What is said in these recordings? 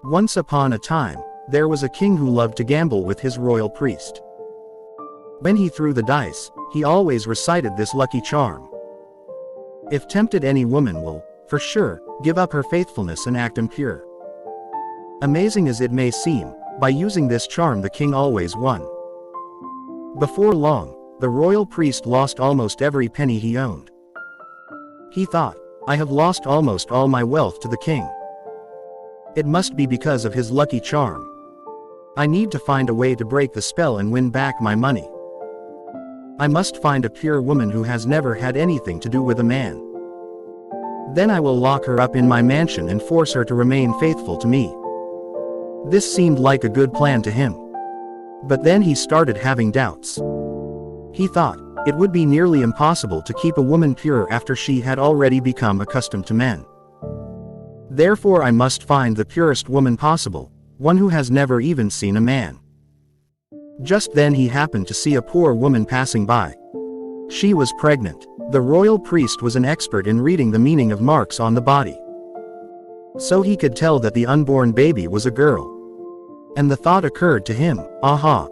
Once upon a time, there was a king who loved to gamble with his royal priest. When he threw the dice, he always recited this lucky charm. If tempted, any woman will, for sure, give up her faithfulness and act impure. Amazing as it may seem, by using this charm the king always won. Before long, the royal priest lost almost every penny he owned. He thought, I have lost almost all my wealth to the king. It must be because of his lucky charm. I need to find a way to break the spell and win back my money. I must find a pure woman who has never had anything to do with a man. Then I will lock her up in my mansion and force her to remain faithful to me. This seemed like a good plan to him. But then he started having doubts. He thought, it would be nearly impossible to keep a woman pure after she had already become accustomed to men. Therefore I must find the purest woman possible, one who has never even seen a man. Just then he happened to see a poor woman passing by. She was pregnant. The royal priest was an expert in reading the meaning of marks on the body. So he could tell that the unborn baby was a girl. And the thought occurred to him, aha!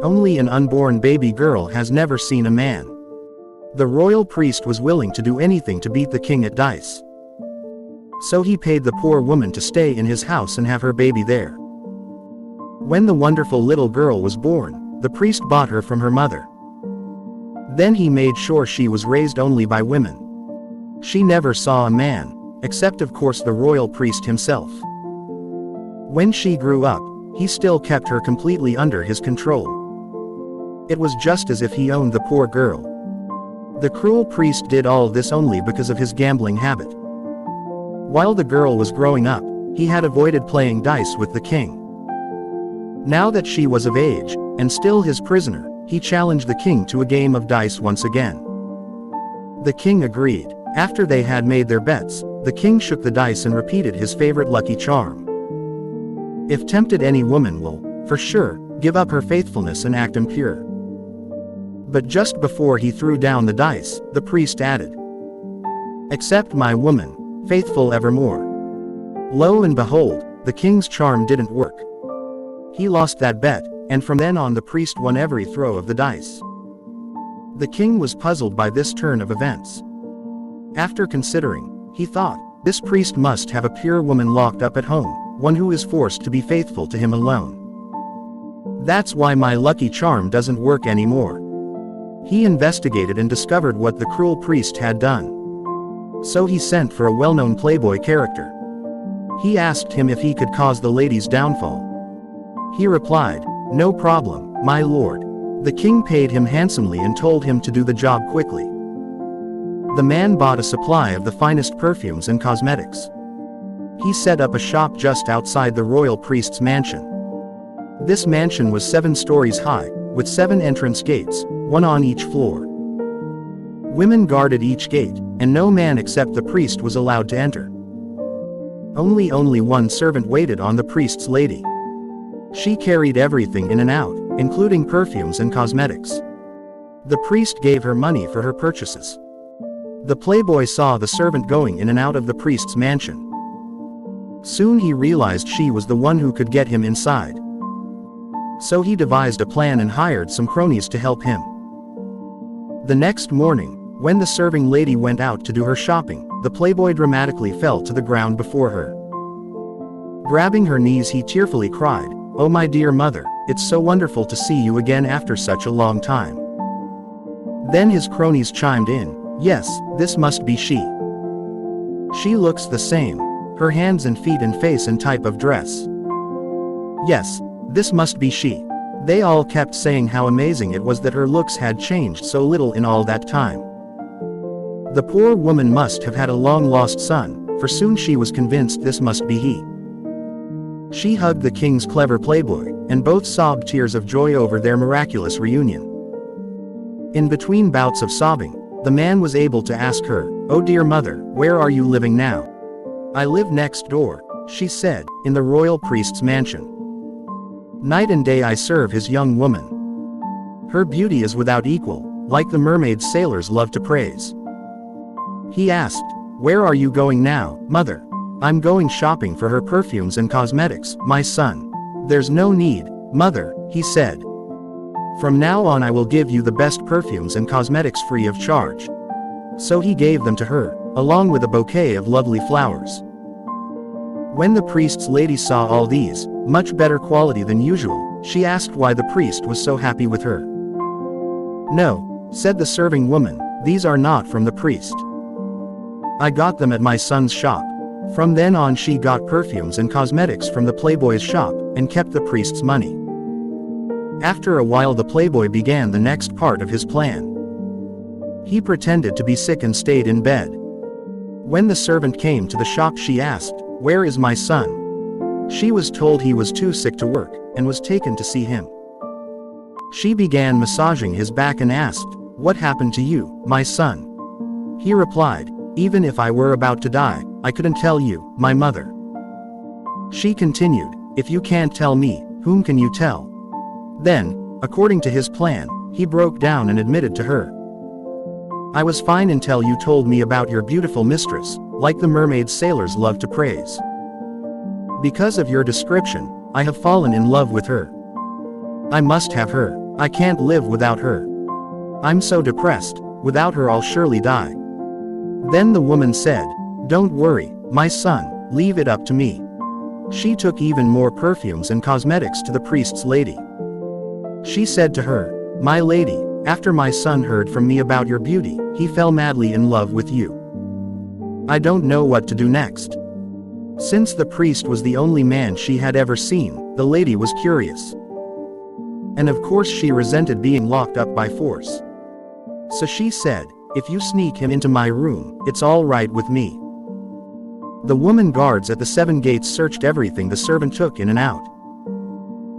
Only an unborn baby girl has never seen a man. The royal priest was willing to do anything to beat the king at dice. So he paid the poor woman to stay in his house and have her baby there. When the wonderful little girl was born, the priest bought her from her mother. Then he made sure she was raised only by women. She never saw a man, except of course the royal priest himself. When she grew up, he still kept her completely under his control. It was just as if he owned the poor girl. The cruel priest did all this only because of his gambling habit. While the girl was growing up, he had avoided playing dice with the king. Now that she was of age, and still his prisoner, he challenged the king to a game of dice once again. The king agreed. After they had made their bets, the king shook the dice and repeated his favorite lucky charm. If tempted, any woman will, for sure, give up her faithfulness and act impure. But just before he threw down the dice, the priest added, "Accept my woman, faithful evermore." Lo and behold, the king's charm didn't work. He lost that bet, and from then on the priest won every throw of the dice. The king was puzzled by this turn of events. After considering, he thought, this priest must have a pure woman locked up at home, one who is forced to be faithful to him alone. That's why my lucky charm doesn't work anymore. He investigated and discovered what the cruel priest had done. So he sent for a well-known playboy character. He asked him if he could cause the lady's downfall. He replied, "No problem, my lord." The king paid him handsomely and told him to do the job quickly. The man bought a supply of the finest perfumes and cosmetics. He set up a shop just outside the royal priest's mansion. This mansion was 7 stories high, with 7 entrance gates, one on each floor. Women guarded each gate, and no man except the priest was allowed to enter. Only one servant waited on the priest's lady. She carried everything in and out, including perfumes and cosmetics. The priest gave her money for her purchases. The playboy saw the servant going in and out of the priest's mansion. Soon he realized she was the one who could get him inside. So he devised a plan and hired some cronies to help him. The next morning, when the serving lady went out to do her shopping, the playboy dramatically fell to the ground before her. Grabbing her knees, he tearfully cried, "Oh my dear mother, it's so wonderful to see you again after such a long time." Then his cronies chimed in, "Yes, this must be she. She looks the same, her hands and feet and face and type of dress. Yes, this must be she." They all kept saying how amazing it was that her looks had changed so little in all that time. The poor woman must have had a long-lost son, for soon she was convinced this must be he. She hugged the king's clever playboy, and both sobbed tears of joy over their miraculous reunion. In between bouts of sobbing, the man was able to ask her, "Oh dear mother, where are you living now?" "I live next door," she said, "in the royal priest's mansion. Night and day I serve his young woman. Her beauty is without equal, like the mermaids sailors love to praise." He asked, "Where are you going now, mother?" I'm going shopping for her perfumes and cosmetics, my son. There's no need, mother, he said. From now on I will give you the best perfumes and cosmetics free of charge. So he gave them to her, along with a bouquet of lovely flowers. When the priest's lady saw all these, much better quality than usual, she asked why the priest was so happy with her. No, said the serving woman, these are not from the priest. I got them at my son's shop. From then on she got perfumes and cosmetics from the playboy's shop, and kept the priest's money. After a while the playboy began the next part of his plan. He pretended to be sick and stayed in bed. When the servant came to the shop she asked, "Where is my son?" She was told he was too sick to work, and was taken to see him. She began massaging his back and asked, "What happened to you, my son?" He replied, "Even if I were about to die, I couldn't tell you, my mother." She continued, "If you can't tell me, whom can you tell?" Then, according to his plan, he broke down and admitted to her, "I was fine until you told me about your beautiful mistress, like the mermaid sailors love to praise. Because of your description, I have fallen in love with her. I must have her. I can't live without her. I'm so depressed, without her I'll surely die." Then the woman said, "Don't worry, my son, leave it up to me." She took even more perfumes and cosmetics to the priest's lady. She said to her, "My lady, after my son heard from me about your beauty, he fell madly in love with you. I don't know what to do next." Since the priest was the only man she had ever seen, the lady was curious. And of course she resented being locked up by force. So she said, "If you sneak him into my room, it's all right with me." The woman guards at the 7 gates searched everything the servant took in and out.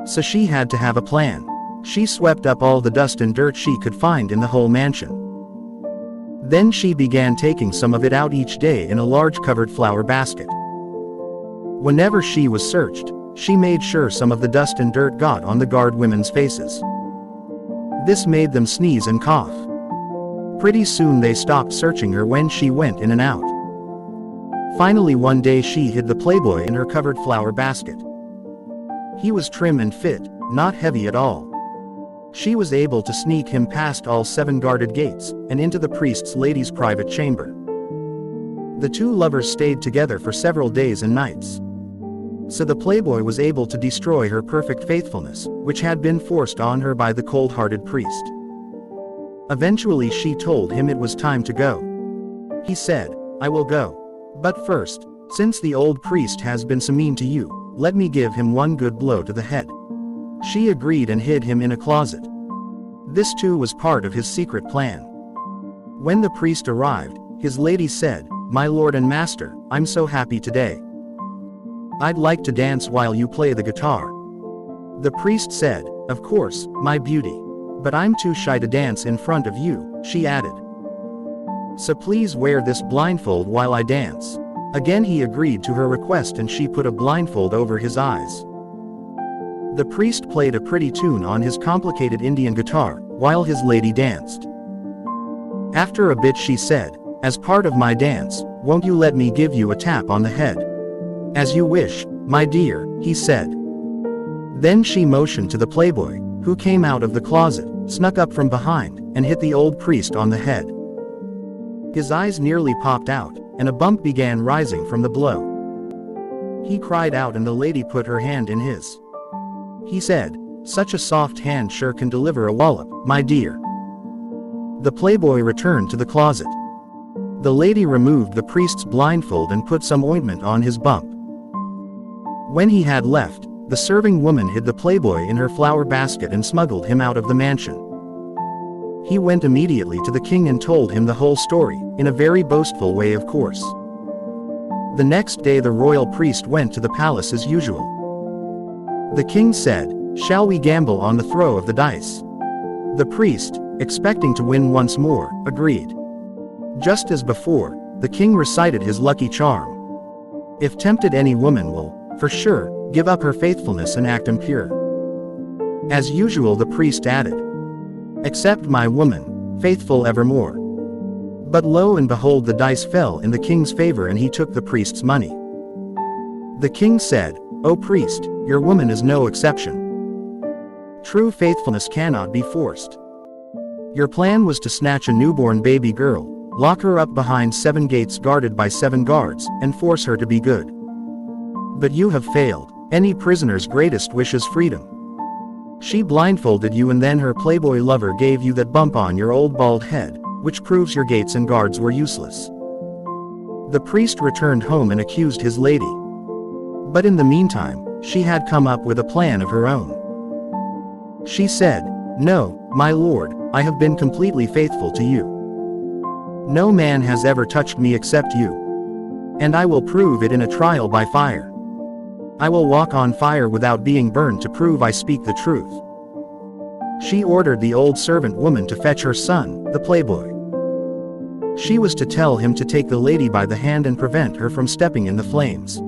So she had to have a plan. She swept up all the dust and dirt she could find in the whole mansion. Then she began taking some of it out each day in a large covered flower basket. Whenever she was searched, she made sure some of the dust and dirt got on the guard women's faces. This made them sneeze and cough. Pretty soon they stopped searching her when she went in and out. Finally one day she hid the playboy in her covered flower basket. He was trim and fit, not heavy at all. She was able to sneak him past all 7 guarded gates, and into the priest's lady's private chamber. The two lovers stayed together for several days and nights. So the playboy was able to destroy her perfect faithfulness, which had been forced on her by the cold-hearted priest. Eventually she told him it was time to go. He said, "I will go. But first, since the old priest has been so mean to you, let me give him one good blow to the head." She agreed and hid him in a closet. This too was part of his secret plan. When the priest arrived, his lady said, "My lord and master, I'm so happy today. I'd like to dance while you play the guitar." The priest said, "Of course, my beauty. But I'm too shy to dance in front of you," she added. "So please wear this blindfold while I dance." Again he agreed to her request and she put a blindfold over his eyes. The priest played a pretty tune on his complicated Indian guitar, while his lady danced. After a bit she said, "As part of my dance, won't you let me give you a tap on the head?" "As you wish, my dear," he said. Then she motioned to the playboy, who came out of the closet, snuck up from behind, and hit the old priest on the head. His eyes nearly popped out, and a bump began rising from the blow. He cried out and the lady put her hand in his. He said, "Such a soft hand sure can deliver a wallop, my dear." The playboy returned to the closet. The lady removed the priest's blindfold and put some ointment on his bump. When he had left, the serving woman hid the playboy in her flower basket and smuggled him out of the mansion. He went immediately to the king and told him the whole story, in a very boastful way of course. The next day the royal priest went to the palace as usual. The king said, "Shall we gamble on the throw of the dice?" The priest, expecting to win once more, agreed. Just as before, the king recited his lucky charm. "If tempted any woman will, for sure, give up her faithfulness and act impure." As usual the priest added, "Except my woman, faithful evermore." But lo and behold the dice fell in the king's favor and he took the priest's money. The king said, "O priest, your woman is no exception. True faithfulness cannot be forced. Your plan was to snatch a newborn baby girl, lock her up behind 7 gates guarded by 7 guards, and force her to be good. But you have failed. Any prisoner's greatest wish is freedom. She blindfolded you, and then her playboy lover gave you that bump on your old bald head, which proves your gates and guards were useless." The priest returned home and accused his lady. But in the meantime, she had come up with a plan of her own. She said, "No, my lord, I have been completely faithful to you. No man has ever touched me except you. And I will prove it in a trial by fire. I will walk on fire without being burned to prove I speak the truth." She ordered the old servant woman to fetch her son, the playboy. She was to tell him to take the lady by the hand and prevent her from stepping in the flames.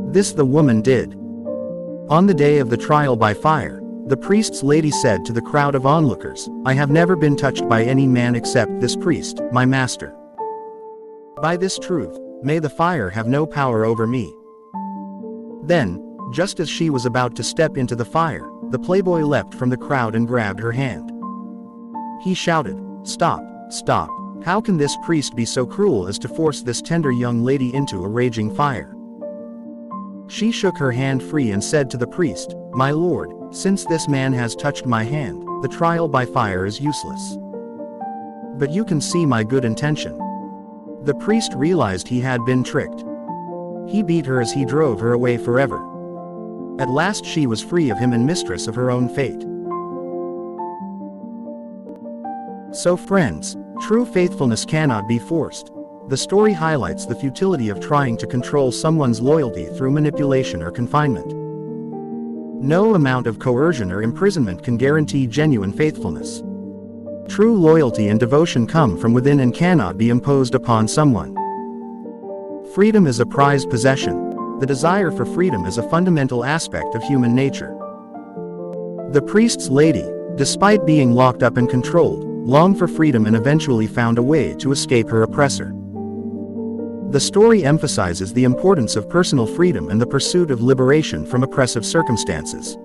This the woman did. On the day of the trial by fire, the priest's lady said to the crowd of onlookers, "I have never been touched by any man except this priest, my master. By this truth, may the fire have no power over me." Then, just as she was about to step into the fire, the playboy leapt from the crowd and grabbed her hand. He shouted, "Stop, stop, how can this priest be so cruel as to force this tender young lady into a raging fire?" She shook her hand free and said to the priest, "My lord, since this man has touched my hand, the trial by fire is useless. But you can see my good intention." The priest realized he had been tricked. He beat her as he drove her away forever. At last she was free of him and mistress of her own fate. So friends, true faithfulness cannot be forced. The story highlights the futility of trying to control someone's loyalty through manipulation or confinement. No amount of coercion or imprisonment can guarantee genuine faithfulness. True loyalty and devotion come from within and cannot be imposed upon someone. Freedom is a prized possession. The desire for freedom is a fundamental aspect of human nature. The priest's lady, despite being locked up and controlled, longed for freedom and eventually found a way to escape her oppressor. The story emphasizes the importance of personal freedom and the pursuit of liberation from oppressive circumstances.